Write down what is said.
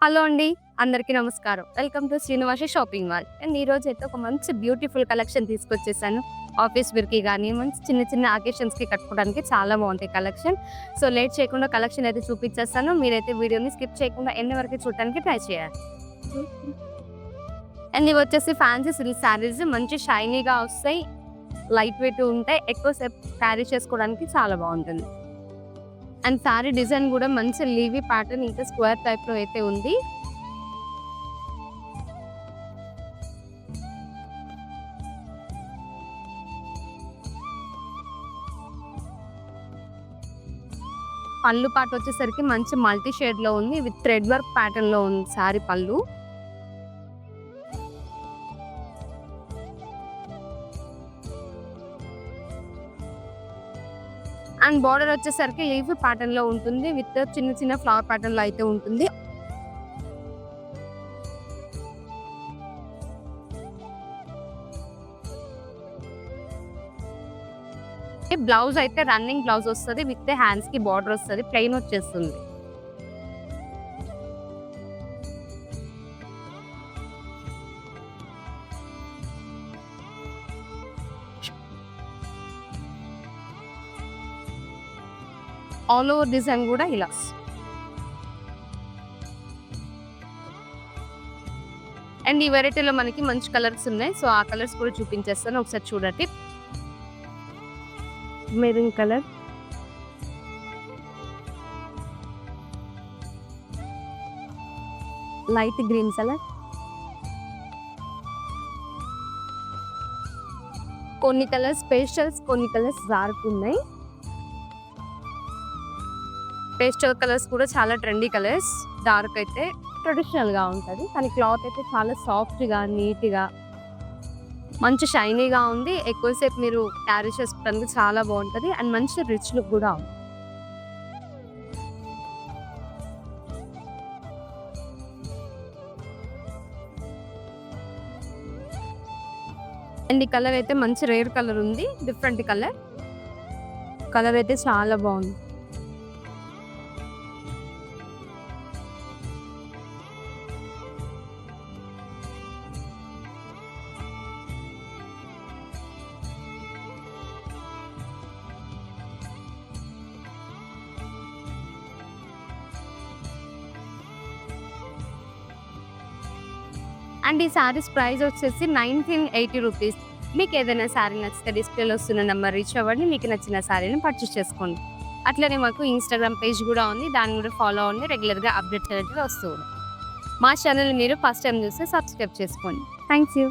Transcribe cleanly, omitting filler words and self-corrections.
Hello అండి. అందరికీ నమస్కారం. Welcome to Srinivasa shopping mall. And ఈరోజైతే ఒక మంచి బ్యూటిఫుల్ కలెక్షన్ తీసుకొచ్చేసాను. ఆఫీస్ వేర్‌కి గానీ, మంచి చిన్న చిన్న అకేషన్స్‌కి కట్టుకోవడానికి చాలా బావుంటాయి కలెక్షన్. సో, లేట్ చేయకుండా కలెక్షన్ అయితే చూపించేస్తాను. మీరైతే వీడియోని స్కిప్ చేయకుండా ఎండ్ వరకు చూడటానికి ట్రై చేయాలి. అండ్ ఇవొచ్చేసి ఫ్యాన్సీ సిల్క్ శారీస్ మంచి షైనీగా వస్తాయి. లైట్ వెయిట్ ఉంటాయి. ఎక్కువ సేపు క్యారీ చేసుకోవడానికి చాలా బావుంటుంది. అండ్ శారీ డిజైన్ గూడా మంచి లీవీ ప్యాటర్న్ ఇంకా స్క్వేర్ టైప్‌లో అయితే ఉంది. పళ్ళు పార్ట్ వచ్చేసరికి మంచి మల్టీ షేడ్‌లో ఉంది. విత్ థ్రెడ్ వర్క్ ప్యాటర్న్‌లో ఉంది శారీ పళ్ళు. అండ్ బోర్డర్ వచ్చేసరికి లీఫీ ప్యాటర్న్‌లో ఉంటుంది. విత్ చిన్న చిన్న ఫ్లవర్ ప్యాటర్న్‌లో అయితే ఉంటుంది. బ్లౌజ్ అయితే రన్నింగ్ బ్లౌజ్ వస్తది. విత్ హ్యాండ్స్‌కి బోర్డర్ వస్తది. ప్లెయిన్ వచ్చేస్తుంది. ఆల్ ఓవర్ డిజైన్ గూడా ఇలా. అండ్ ఈ వెరైటీలో మనకి మంచి కలర్స్ ఉన్నాయి. సో, ఆ కలర్స్ కూడా చూపించేస్తాను. ఒకసారి చూడండి. Maroon colour, light green colour, కొన్ని కలర్స్ పేస్టల్స్, కొన్ని కలర్స్ డార్క్ ఉన్నాయి. పేస్టల్ కలర్స్ కూడా చాలా ట్రెండీ కలర్స్. డార్క్ అయితే ట్రెడిషనల్‌గా ఉంటది. కానీ క్లాత్ అయితే చాలా సాఫ్ట్‌గా, నీట్‌గా, మంచి షైనీగా ఉంది. ఎక్కువసేపు మీరు క్యారీ చేసుకోవడానికి చాలా బావుంటది. అండ్ మంచి రిచ్ లుక్ గూడా ఉంది. అండ్ ఈ కలర్ అయితే మంచి రేర్ కలర్ ఉంది. Different colour. కలర్ అయితే చాలా బావుంది. అండ్ ఈ సారీస్ ప్రైస్ వచ్చేసి 1980 రూపీస్. మీకు ఏదైనా సారీ నచ్చితే డిస్ప్లేలో వస్తున్న నెంబర్ రీచ్ అవ్వండి. మీకు నచ్చిన సారీని పర్చేస్ చేసుకోండి. అట్లనే మాకు ఇన్‌స్టాగ్రామ్ పేజ్ కూడా ఉంది. దాన్ని కూడా ఫాలో అవ్వండి. రెగ్యులర్‌గా అప్డేట్స్ అనేటివి వస్తూ ఉంటాయి. మా ఛానల్‌ని మీరు ఫస్ట్ టైం చూస్తే సబ్స్క్రైబ్ చేసుకోండి. Thank you.